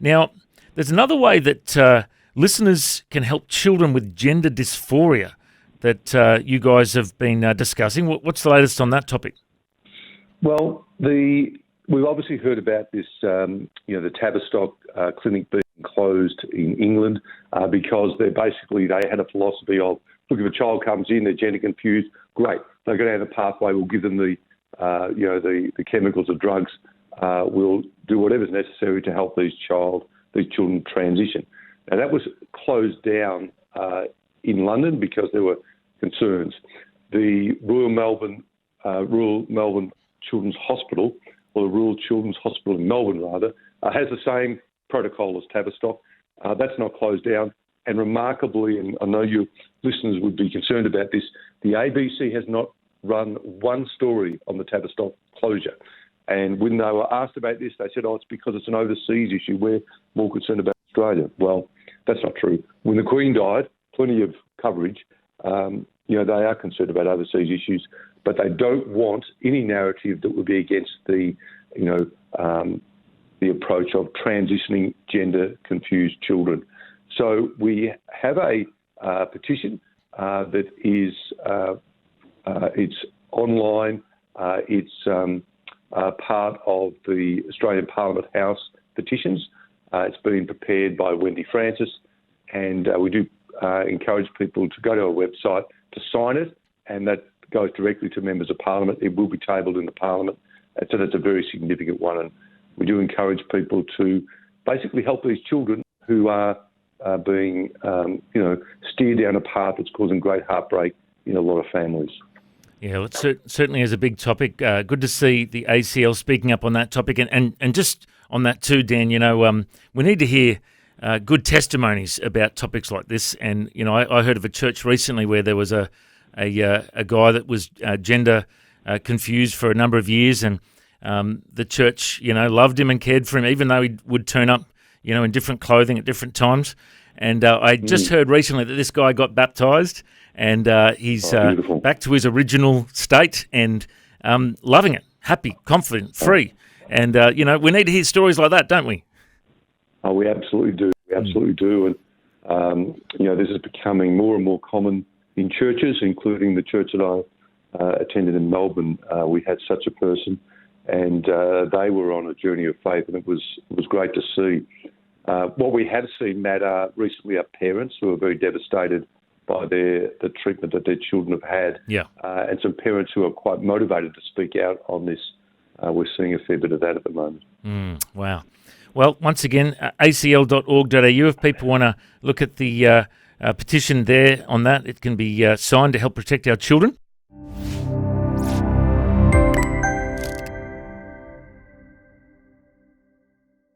Now, there's another way that listeners can help children with gender dysphoria that you guys have been discussing. What's the latest on that topic? Well, we've obviously heard about this, the Tavistock clinic being closed in England because they had a philosophy of, look, if a child comes in, they're gender confused, great, they're going down the pathway, we'll give them the chemicals or drugs, we'll do whatever's necessary to help these children transition. Now, that was closed down in London because there were concerns. The Royal Melbourne Children's Hospital, or the Royal Children's Hospital in Melbourne, rather, has the same protocol as Tavistock. That's not closed down. And remarkably, and I know your listeners would be concerned about this, the ABC has not run one story on the Tavistock closure. And when they were asked about this, they said, it's because it's an overseas issue. We're more concerned about Australia. Well, that's not true. When the Queen died, plenty of coverage. They are concerned about overseas issues, but they don't want any narrative that would be against the approach of transitioning gender-confused children. So we have a petition that is it's online. It's part of the Australian Parliament House petitions. It's been prepared by Wendy Francis, and we do encourage people to go to our website to sign it, and that goes directly to members of Parliament. It will be tabled in the Parliament, and so that's a very significant one. And we do encourage people to basically help these children who are being, steered down a path that's causing great heartbreak in a lot of families. Yeah, it certainly is a big topic. Good to see the ACL speaking up on that topic. And just on that too, Dan, we need to hear good testimonies about topics like this. And, I heard of a church recently where there was a guy that was gender confused for a number of years, and the church, loved him and cared for him, even though he would turn up, in different clothing at different times. And I just heard recently that this guy got baptised, and he's back to his original state and loving it, happy, confident, free. And, we need to hear stories like that, don't we? Oh, we absolutely do. We absolutely do. And, this is becoming more and more common in churches, including the church that I attended in Melbourne. We had such a person, and they were on a journey of faith, and it was great to see. What we have seen, Matt, recently are parents who are very devastated by the treatment that their children have had. Yeah. And some parents who are quite motivated to speak out on this. We're seeing a fair bit of that at the moment. Wow. Well, once again, acl.org.au, if people want to look at the petition there on that, it can be signed to help protect our children.